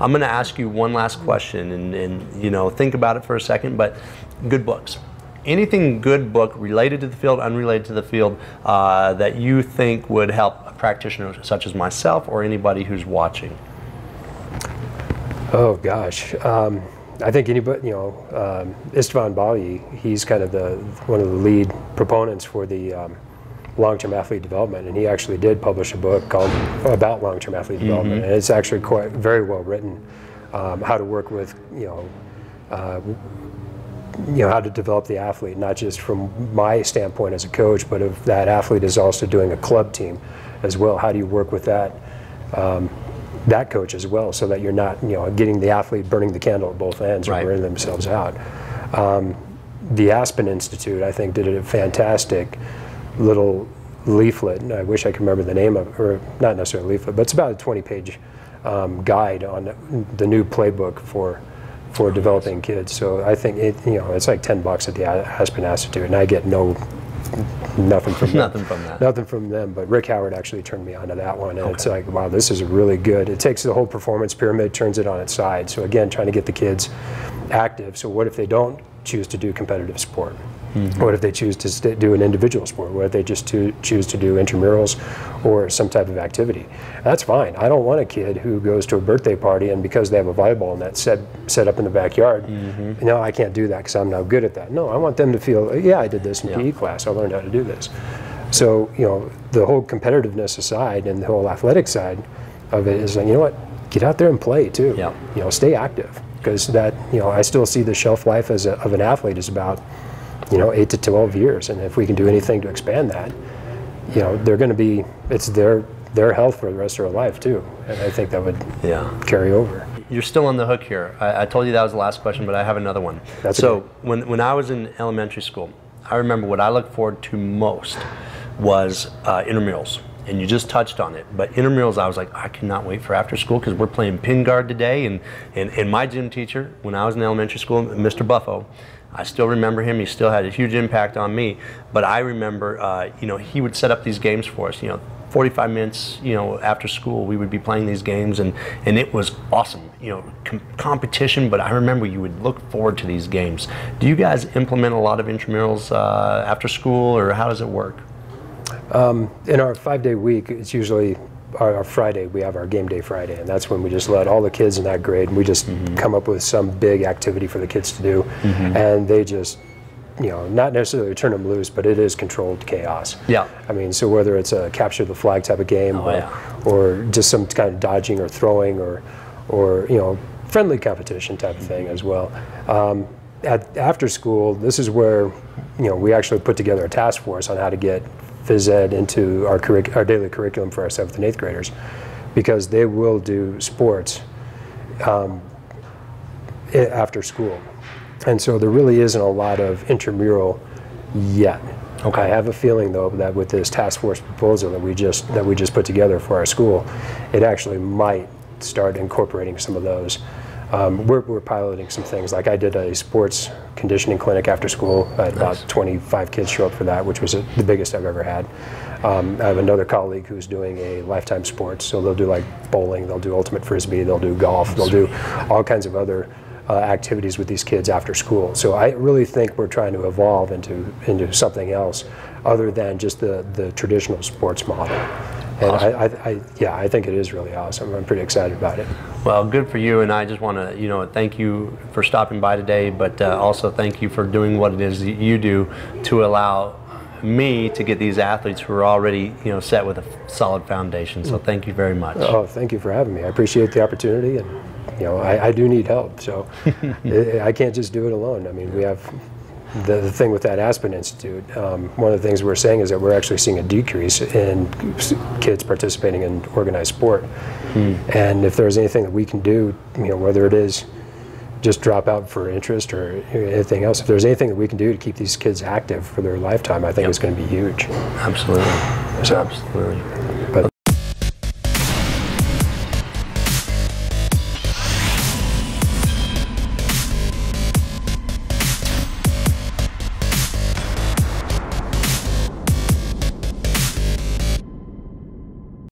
I'm going to ask you one last question, and you know, think about it for a second. But good books. Anything good book related to the field, unrelated to the field, that you think would help a practitioner such as myself or anybody who's watching? Oh gosh, I think anybody, you know, Istvan Bali, he's kind of one of the lead proponents for the long-term athlete development, and he actually did publish a book called about long-term athlete development, and it's actually very well written. How to work with, how to develop the athlete, not just from my standpoint as a coach, but if that athlete is also doing a club team as well. How do you work with that coach as well, so that you're not, getting the athlete burning the candle at both ends, or burning themselves out. The Aspen Institute, I think, did a fantastic little leaflet, and I wish I could remember the name of it, or not necessarily a leaflet, but it's about a 20-page guide on the new playbook for developing kids. So I think it's like $10 at the Aspen Institute, and I get nothing from them. Nothing from them. But Rick Howard actually turned me onto that one, and it's like, wow, this is really good. It takes the whole performance pyramid, turns it on its side. So again, trying to get the kids active. So what if they don't choose to do competitive sport? What if they choose to do an individual sport? What if they just choose to do intramurals or some type of activity? That's fine. I don't want a kid who goes to a birthday party and because they have a volleyball net set up in the backyard, no, I can't do that because I'm not good at that. No, I want them to feel, yeah, I did this in PE class. I learned how to do this. So, the whole competitiveness aside and the whole athletic side of it is like, you know what, get out there and play too. Stay active, because that, I still see the shelf life of an athlete is about 8 to 12 years, and if we can do anything to expand that, they're going to be, it's their health for the rest of their life too, and I think that would carry over. You're still on the hook here. I told you that was the last question, but I have another one. When I was in elementary school, I remember what I looked forward to most was intramurals. And you just touched on it, but intramurals, I was like, I cannot wait for after school, because we're playing pin guard today, and my gym teacher, when I was in elementary school, Mr. Buffo, I still remember him. He still had a huge impact on me, but I remember, he would set up these games for us, 45 minutes, after school, we would be playing these games, and it was awesome, competition, but I remember you would look forward to these games. Do you guys implement a lot of intramurals after school, or how does it work? In our 5-day week, it's usually our Friday, we have our game day Friday, and that's when we just let all the kids in that grade, and we just come up with some big activity for the kids to do, and they just, not necessarily turn them loose, but it is controlled chaos. I mean, so whether it's a capture the flag type of game, or just some kind of dodging or throwing, or friendly competition type of thing as well. After school, this is where, we actually put together a task force on how to get phys ed into our daily curriculum for our 7th and 8th graders, because they will do sports after school, and so there really isn't a lot of intramural yet. I have a feeling though that with this task force proposal that we just put together for our school, it actually might start incorporating some of those. We're piloting some things. Like I did a sports conditioning clinic after school. I had about 25 kids show up for that, which was the biggest I've ever had. I have another colleague who's doing a lifetime sports, so they'll do like bowling, they'll do ultimate frisbee, they'll do golf, they'll do all kinds of other activities with these kids after school. So I really think we're trying to evolve into something else other than just the traditional sports model. And I think it is really awesome. I'm pretty excited about it. Well, good for you, and I just want to, thank you for stopping by today, but also thank you for doing what it is that you do to allow me to get these athletes who are already, set with a solid foundation. So thank you very much. Oh, thank you for having me. I appreciate the opportunity, and I do need help, so I can't just do it alone. I mean, we have the thing with that Aspen Institute, one of the things we're saying is that we're actually seeing a decrease in kids participating in organized sport. And if there's anything that we can do, whether it is just drop out for interest or anything else, if there's anything that we can do to keep these kids active for their lifetime, I think it's going to be huge. Absolutely. Absolutely. But